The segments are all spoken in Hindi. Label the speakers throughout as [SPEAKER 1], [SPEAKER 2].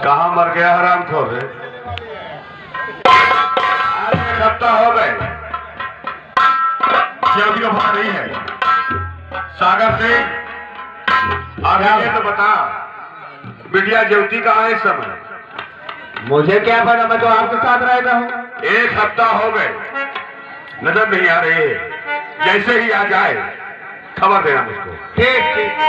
[SPEAKER 1] कहाँ मर गया हरामखोर है? एक हफ्ता हो गए, ज्योति का पता नहीं है। सागर से आगे ये तो बता, बिटिया ज्योति कहाँ है इस समय?
[SPEAKER 2] मुझे क्या पता, मैं तो आपके साथ रहता हूँ।
[SPEAKER 1] एक हफ्ता हो गए, नजर नहीं आ रही है। जैसे ही आ जाए खबर देना मुझको।
[SPEAKER 2] ठीक ठीक।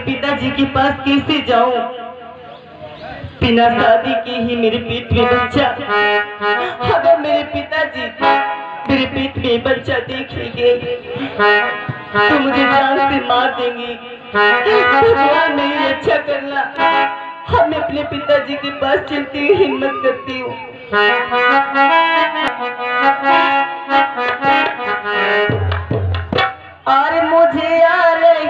[SPEAKER 3] पिताजी के पास कैसे जाऊं? बिना शादी के ही मेरे पेट में बच्चा। अगर मेरे पिताजी मेरे पेट में बच्चा देखेंगे तो मुझे जान से मार देंगे। भगवान मेरी रक्षा करना। हम अपने पिताजी के पास चलती हुई हिम्मत करती हूँ। और मुझे आ रही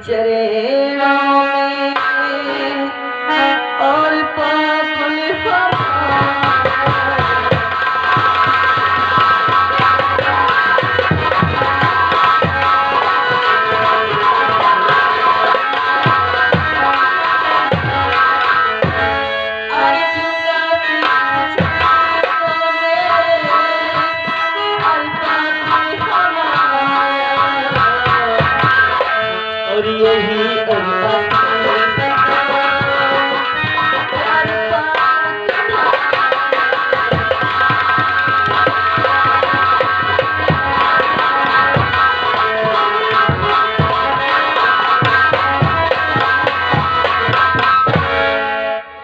[SPEAKER 3] चरणों में और पापुल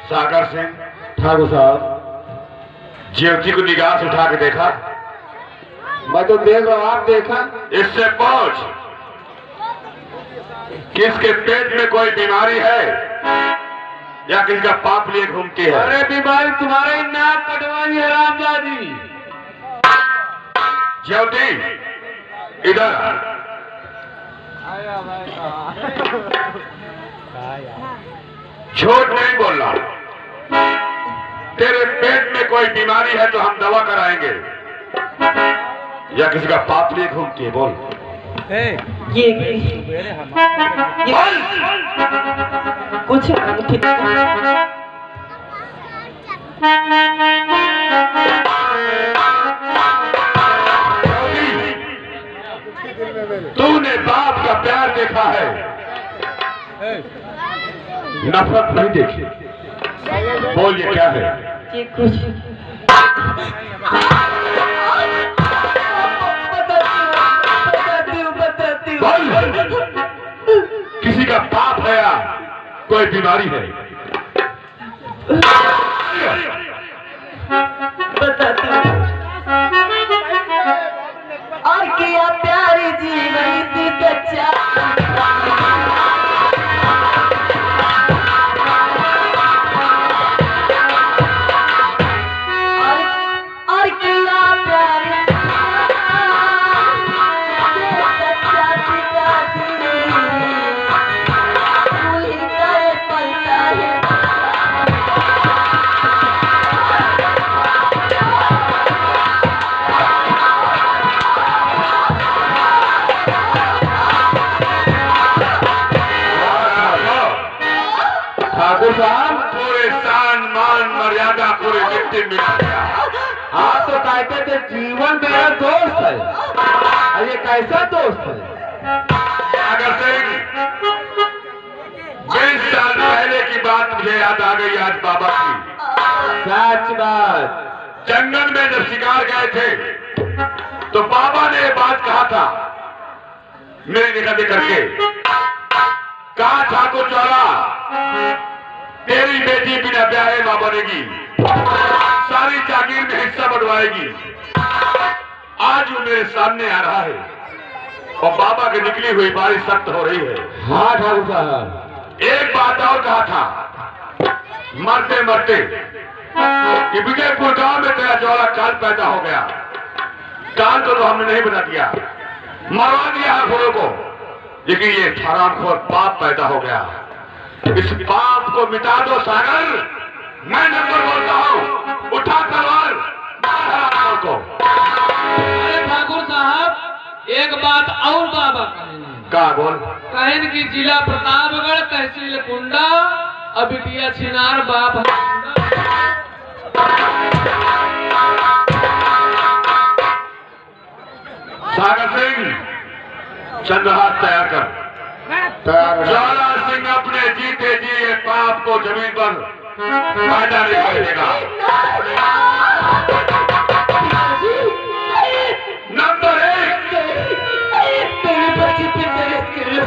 [SPEAKER 1] सागर सिंह
[SPEAKER 2] ठाकुर साहब,
[SPEAKER 1] ज्योति को निगाह से उठा के देखा?
[SPEAKER 2] मैं तो देख रहा हूँ, आप देखा?
[SPEAKER 1] इससे पूछ किसके पेट में कोई बीमारी है या किसका पाप लिए घूमती है?
[SPEAKER 2] अरे बीमारी तुम्हारे नाक कटवानी है रामजादी।
[SPEAKER 1] ज्योति इधर। झूठ नहीं बोलना। तेरे पेट में कोई बीमारी है तो हम दवा कराएंगे या किसी का पाप लिए घूमती है? बोल।
[SPEAKER 3] ये कुछ
[SPEAKER 1] तूने बाप का प्यार देखा है, नफरत नहीं देखी। बोल ये क्या है?
[SPEAKER 3] ये कुछ बताती हूँ।
[SPEAKER 1] किसी का पाप है या कोई बीमारी है?
[SPEAKER 3] बताती हूँ। और किया प्यार जीवन से सच्चा।
[SPEAKER 1] दिन मिला गया।
[SPEAKER 2] आप तो कहते थे जीवन मेरा दोस्त है, और ये कैसा दोस्त है?
[SPEAKER 1] सागर सिंह, 20 साल पहले की बात मुझे याद आ गई आज बाबा की।
[SPEAKER 2] सच बात।
[SPEAKER 1] जंगल में जब शिकार गए थे तो बाबा ने ये बात कहा था मेरी निगरानी करके, कहा ठाकुर ज्वाला, तेरी बेटी बिना ब्याहे मां बनेगी, सारी जागीर में हिस्सा बढ़वाएगी। आज वो मेरे सामने आ रहा है और बाबा की निकली हुई बारिश सख्त हो रही है।
[SPEAKER 2] हाँ ठाकुर साहब,
[SPEAKER 1] एक बात और कहा था मरते मरते कि विजयपुर गांव में तेरा ज्वाला काल पैदा हो गया। काल तो हमने नहीं बना दिया, मरवा दिया है घोड़ों को, लेकिन ये हरामखोर पाप पैदा हो गया। इस पाप को मिटा दो सागर। मैं नंबर बोलता हूँ, उठा तलवार, मार हरामखोर को।
[SPEAKER 4] अरे ठाकुर साहब, एक बात और बाबा कहें।
[SPEAKER 1] का बोल?
[SPEAKER 4] कहें कि जिला प्रतापगढ़, तहसील कुंडा, अबिटिया छिनार, बाप
[SPEAKER 1] सागर सिंह, चंद्रहास तैयार कर। ज्वाला सिंह अपने जीते जी ये पाप को जमीन पर पैदा नहीं होने देगा। नंबर 1,
[SPEAKER 3] मेरे बच्चे पे तरस करो।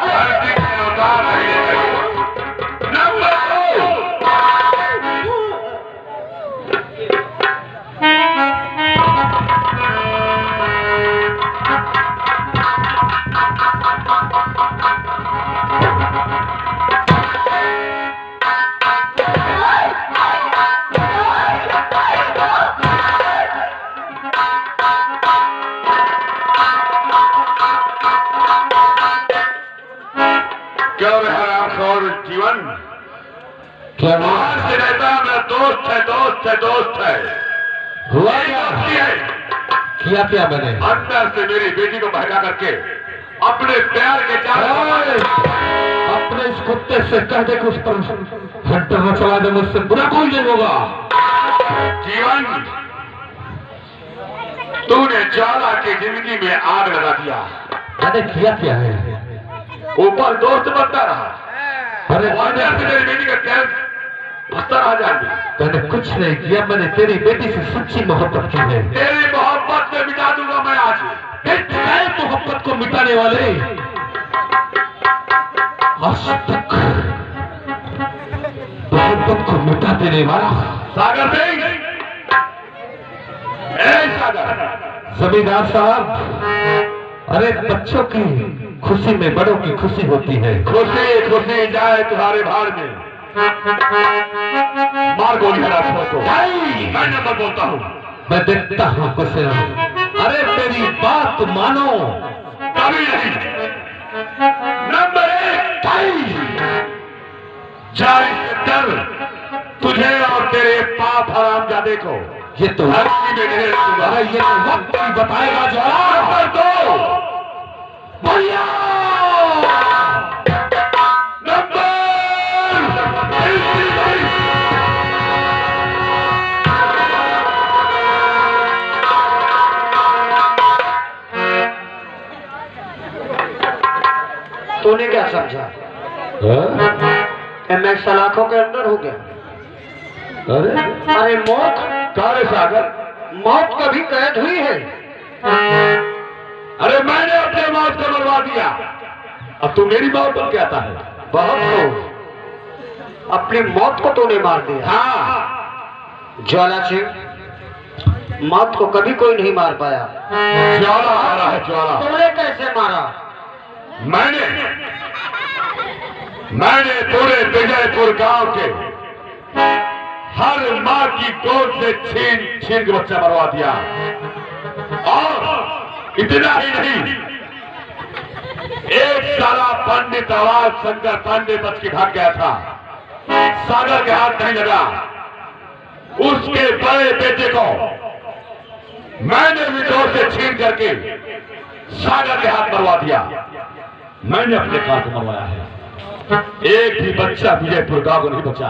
[SPEAKER 1] धरती से उतार नहीं देगा। नंबर 2, क्यों रे हरामखोर जीवन?
[SPEAKER 2] क्या
[SPEAKER 1] बाहर से रहता मेरा दोस्त है, दोस्त है, दोस्त है।
[SPEAKER 2] हुआ
[SPEAKER 1] यही
[SPEAKER 2] क्या?
[SPEAKER 1] दोस्ती है।
[SPEAKER 2] किया क्या मैंने?
[SPEAKER 1] अंदर से मेरी बेटी को बहका करके अपने प्यार के जाल
[SPEAKER 2] ओए, अपने इस कुत्ते से कह दे कि उस पर हंटर न चला दे, मुझसे बुरा कोई नहीं होगा।
[SPEAKER 1] जीवन, तूने ज्वाला की जिंदगी में आग लगा दिया।
[SPEAKER 2] मैंने किया क्या है?
[SPEAKER 1] ऊपर दोस्त बनता रहा,
[SPEAKER 2] अरे
[SPEAKER 1] अंदर से मेरी बेटी का प्यार फंसता रहा जान।
[SPEAKER 2] मैंने कुछ नहीं किया, मैंने तेरी बेटी से सच्ची मोहब्बत की है।
[SPEAKER 1] तेरी मोहब्बत में मिटा दूंगा मैं आज।
[SPEAKER 2] तेरे मोहब्बत को मिटाने वाले आज तक मोहब्बत को मिटा देने वाला
[SPEAKER 1] सागर सिंह, ए सागर,
[SPEAKER 2] जमींदार साहब, अरे बच्चों की खुशी में बड़ों की खुशी होती है।
[SPEAKER 1] खुशी खुशी जाए तुम्हारे भाड़ में। मार गोली हरामखोर को। मैं नंबर बोलता हूँ।
[SPEAKER 2] मैं देखता हूँ कुछ। अरे मेरी बात मानो।
[SPEAKER 1] कभी नहीं। नंबर 1, जाए डर तुझे और तेरे पाप हरामजादे को
[SPEAKER 2] ये तो
[SPEAKER 1] धरती में नहीं रखूंगा।
[SPEAKER 2] अरे ये तो वक्त ही बताएगा।
[SPEAKER 1] नंबर 2, भैया नंबर 3।
[SPEAKER 3] तूने क्या समझा? मैं सलाखों के अंदर हो गया।
[SPEAKER 2] अरे
[SPEAKER 3] अरे मौत,
[SPEAKER 1] काले सागर,
[SPEAKER 3] मौत कभी कैद हुई है?
[SPEAKER 1] अरे मैंने अपने मौत को मरवा दिया, अब तू मेरी मौत पर क्या आता है?
[SPEAKER 3] बहुत खूब, अपनी मौत को तूने मार दिया।
[SPEAKER 1] हाँ,
[SPEAKER 3] ज्वाला सिंह, मौत को कभी कोई नहीं मार पाया।
[SPEAKER 1] ज्वाला आ रहा है। ज्वाला
[SPEAKER 3] तूने कैसे मारा?
[SPEAKER 1] मैंने पूरे विजयपुर गांव के हर माँ की गोद से छीन छीन के बच्चा मरवा दिया। और इतना ही नहीं, एक साला पंडित आवाज शंकर पांडे बच के भाग गया था, सागर के हाथ नहीं लगा। उसके बड़े बेटे को मैंने विदोर से छीन करके सागर के हाथ मरवा दिया। मैंने अपने काल को मरवाया है। एक भी बच्चा विजयपुर गांव को नहीं बचा,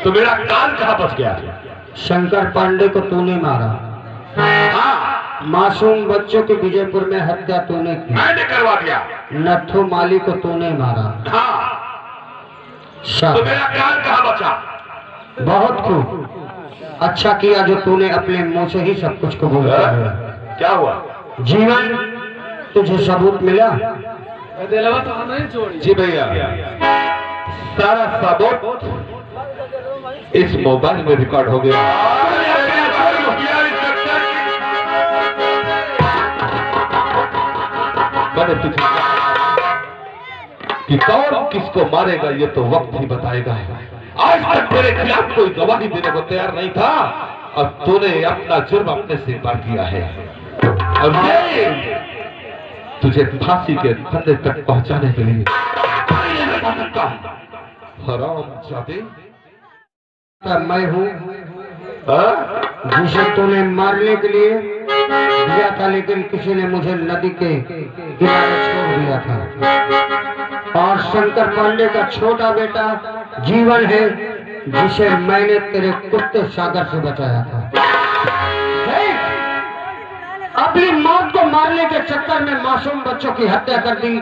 [SPEAKER 1] तो मेरा काल कहां बच गया?
[SPEAKER 5] शंकर पांडे को तूने मारा,
[SPEAKER 1] हाँ
[SPEAKER 5] मासूम बच्चों की विजयपुर में हत्या तूने की,
[SPEAKER 1] मैंने करवा दिया।
[SPEAKER 5] नथु माली को तूने मारा।
[SPEAKER 1] हाँ
[SPEAKER 5] शाबाश,
[SPEAKER 1] तो मेरा ख्याल कहाँ बचा?
[SPEAKER 5] बहुत खूब, अच्छा किया जो तूने अपने मुंह से ही सब कुछ कबूल कर लिया।
[SPEAKER 1] क्या हुआ?
[SPEAKER 5] जीवन तुझे सबूत मिला?
[SPEAKER 4] दिलवा तो नहीं छोड़ी।
[SPEAKER 2] जी भैया, सारा सबूत इस मोबाइल में रिकॉर्ड हो गया। मैंने तुझे कि कौन किसको मारेगा ये तो वक्त ही बताएगा। आज तक तेरे खिलाफ कोई गवाही देने को तैयार नहीं था और तूने अपना जुर्म अपने से पार किया है और ये तुझे फांसी के फंदे तक पहुंचाने के लिए हरामजादे।
[SPEAKER 5] मैं हूँ जिसे तूने मारने के लिए दिया था, लेकिन किसी ने मुझे नदी के किनारे छोड़ दिया था। और शंकर पांडे का छोटा बेटा जीवन है जिसे मैंने तेरे कुत्ते सागर से बचाया था। अपनी मौत को मारने के चक्कर में मासूम बच्चों की हत्या कर दी,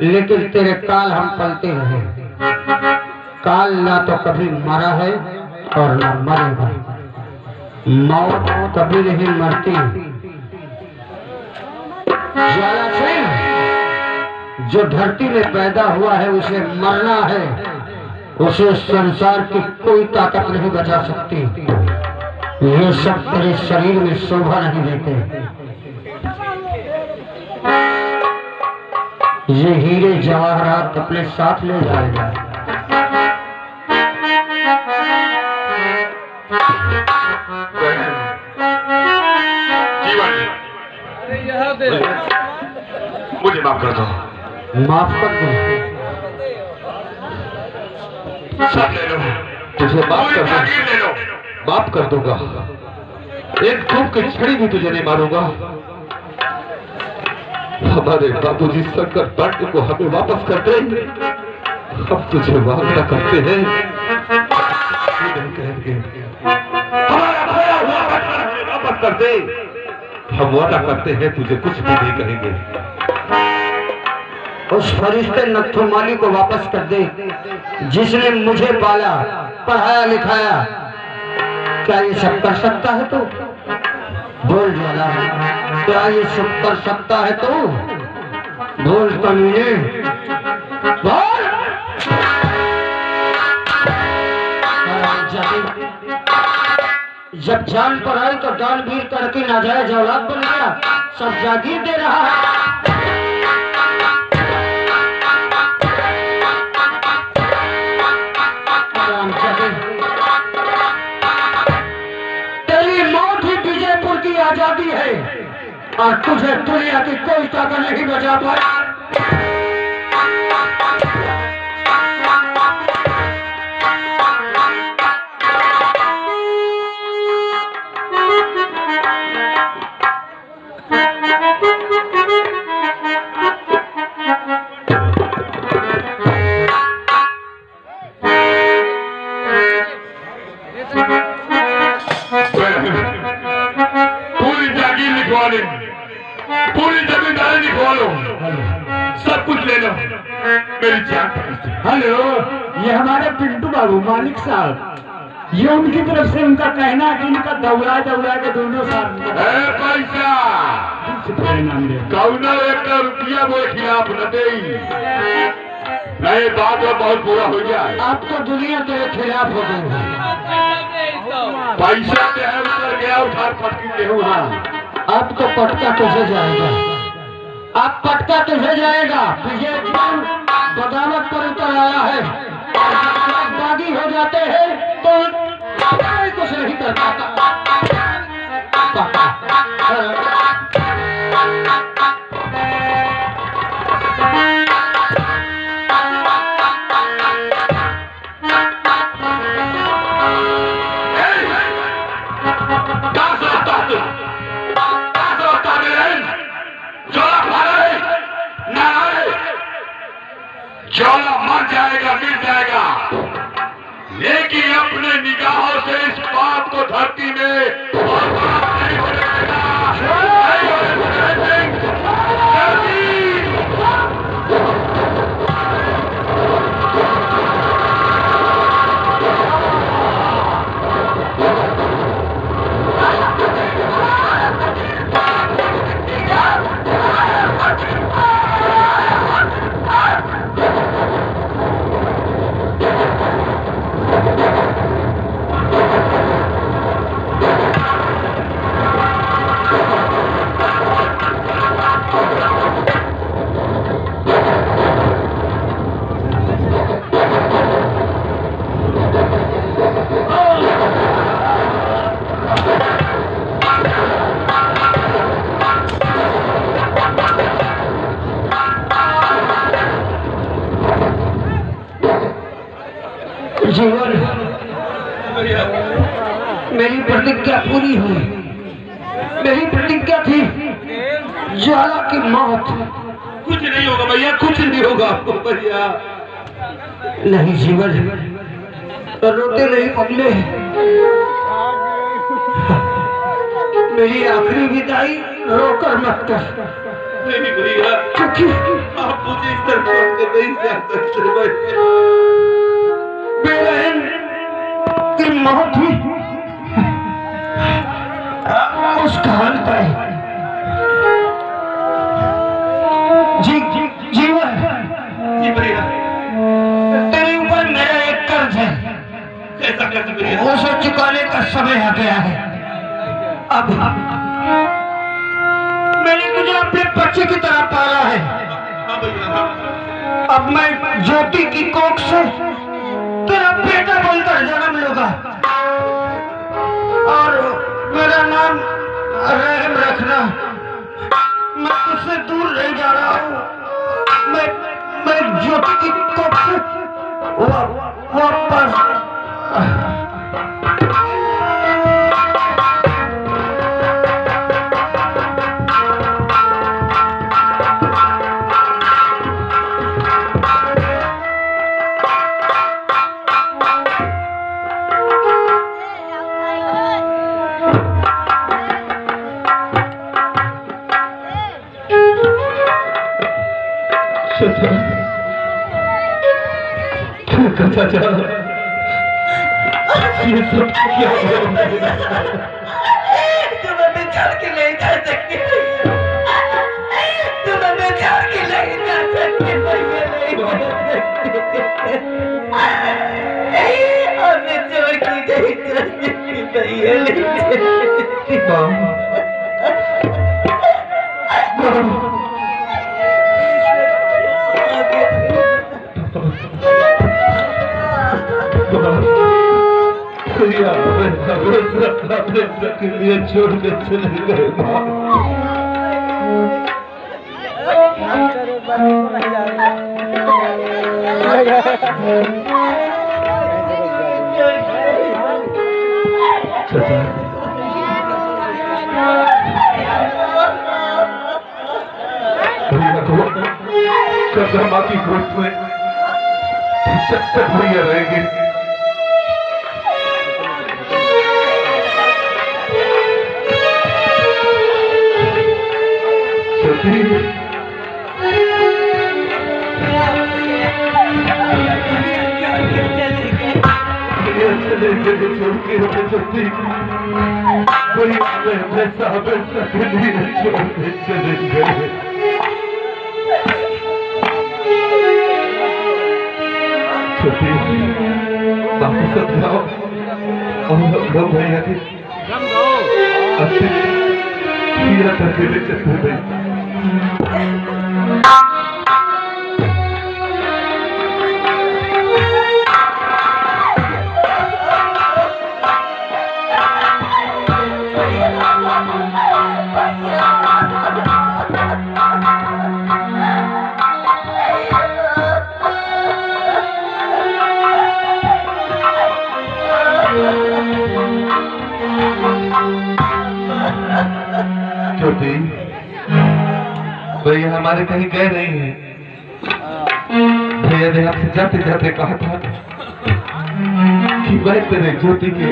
[SPEAKER 5] लेकिन तेरे काल हम पलते रहे। काल ना तो कभी मरा है और ना मरेगा। मौत कभी नहीं मरती। ज्वाला सिंह जो धरती में पैदा हुआ है उसे मरना है, उसे संसार की कोई ताकत नहीं बचा सकती। ये सब तेरे शरीर में शोभा नहीं देते। ये हीरे जवाहरात अपने साथ ले जाएगा।
[SPEAKER 4] अरे यह दे,
[SPEAKER 1] मुझे माफ कर दो।
[SPEAKER 5] माफ कर दो।
[SPEAKER 1] सब ले लो,
[SPEAKER 2] तुझे माफ कर दूंगा,
[SPEAKER 1] जागीर ले लो।
[SPEAKER 2] माफ कर दूंगा। एक धूप की छड़ी भी तुझे नहीं मारूंगा। हमारे बाबूजी शंकर पांडे को हमें वापस कर दे। हम तुझे वादा करते हैं, नहीं कहेंगे। हमारा खोया हुआ बचपन हमें वापस कर दे। हम वादा करते हैं तुझे कुछ भी नहीं कहेंगे।
[SPEAKER 5] उस फरिश्ते नथु माली को वापस कर दे जिसने मुझे पाला, पढ़ाया लिखाया। क्या ये सब कर सकता है तू? बोल ज्वाला, क्या ये सब कर सकता है तू? बोल कमीने, बोल। जब जान पर आई तो दानवीर करके नाजायज औलाद बन गया, सब जागीर दे रहा है। तेरी मौत ही विजयपुर की आजादी है और तुझे दुनिया की कोई ताकत नहीं बचा पाई।
[SPEAKER 1] पूरी जागीर लिखवा लो, पूरी जमींदारी लिखवा लो, सब कुछ ले लो, मेरी जान।
[SPEAKER 5] हेलो, ये हमारे पिंटू बाबू मालिक साहब, ये उनकी तरफ से उनका कहना कि इनका दौड़ा दौड़ा के दोनों साथ
[SPEAKER 1] पैसा कौना एक रुपया वो खिलाफ न दे, नहीं बात बहुत बुरा हो जाए।
[SPEAKER 5] आप तो दुनिया के खिलाफ हो गए।
[SPEAKER 1] पैसा के है उतर गया, उठा पटकी दे।
[SPEAKER 5] हाँ, अब तो पटका तुझे जाएगा, अब पटका तुझे जाएगा। विजयपुर बगावत पर उतर आया है, जब बागी हो जाते हैं तो कोई कुछ नहीं कर पाता।
[SPEAKER 1] ज्वाला मर जाएगा, मिट जाएगा, लेकिन अपने निगाहों से इस बात को धरती
[SPEAKER 5] मेरी प्रतिज्ञा पूरी हुई। मेरी प्रतिज्ञा थी ज्वाला की मौत।
[SPEAKER 2] कुछ नहीं होगा भैया, कुछ नहीं होगा आपको भैया।
[SPEAKER 5] नहीं जीवन, रोते नहीं पगले। मेरी आखिरी विदाई रोकर मत कर।
[SPEAKER 2] नहीं भैया,
[SPEAKER 5] क्योंकि
[SPEAKER 2] आप मुझे इस तरह छोड़कर नहीं जा सकते भैया।
[SPEAKER 5] बेबहन की मौत हुई, उसका अंत है। जीवन
[SPEAKER 2] जी भैया,
[SPEAKER 5] तेरे ऊपर मेरा एक कर्ज है।
[SPEAKER 2] ऐसा कैसे भैया?
[SPEAKER 5] उसे चुकाने का समय आ गया है। अब मैंने तुझे अपने बच्चे की तरह पाला है।
[SPEAKER 2] हाँ भैया, हाँ।
[SPEAKER 5] अब मैं ज्योति की कोख से तेरा बेटा बनकर जन्म लूंगा और मेरा नाम रहम रखना। मैं तुझसे दूर नहीं जा रहा हूँ। मैं ज्योति की कोख से वापस
[SPEAKER 2] चाचा, ये सब क्या हो रहा है?
[SPEAKER 3] तुम हमें छोड़ के नहीं जा सकते। तुम हमें छोड़ के नहीं जा सकते भैया, नहीं जा सकते। हमें छोड़ के नहीं जा सकते भैया, नहीं जा
[SPEAKER 2] भैया, अपने के लिए छोड़ के चले गए। भैया माँ की गोद में जब तक भैया रहेंगे छोड़ के हमें जल्दी वही हमें साहब के लिए छोड़ के चले गए। वापस जाओ और हम भैया की अंतिम क्रिया करके ले चलते हैं। छोटी भैया हमारे कहीं गए नहीं हैं। भैया ने आपसे जाते जाते कहा था कि मैं तेरे ज्योति के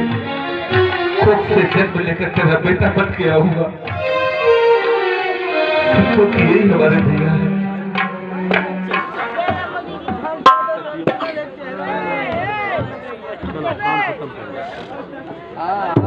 [SPEAKER 2] कोख से जन्म लेकर तेरा बेटा बन के आऊंगा, क्योंकि यही हमारे भैया है।
[SPEAKER 4] हाँ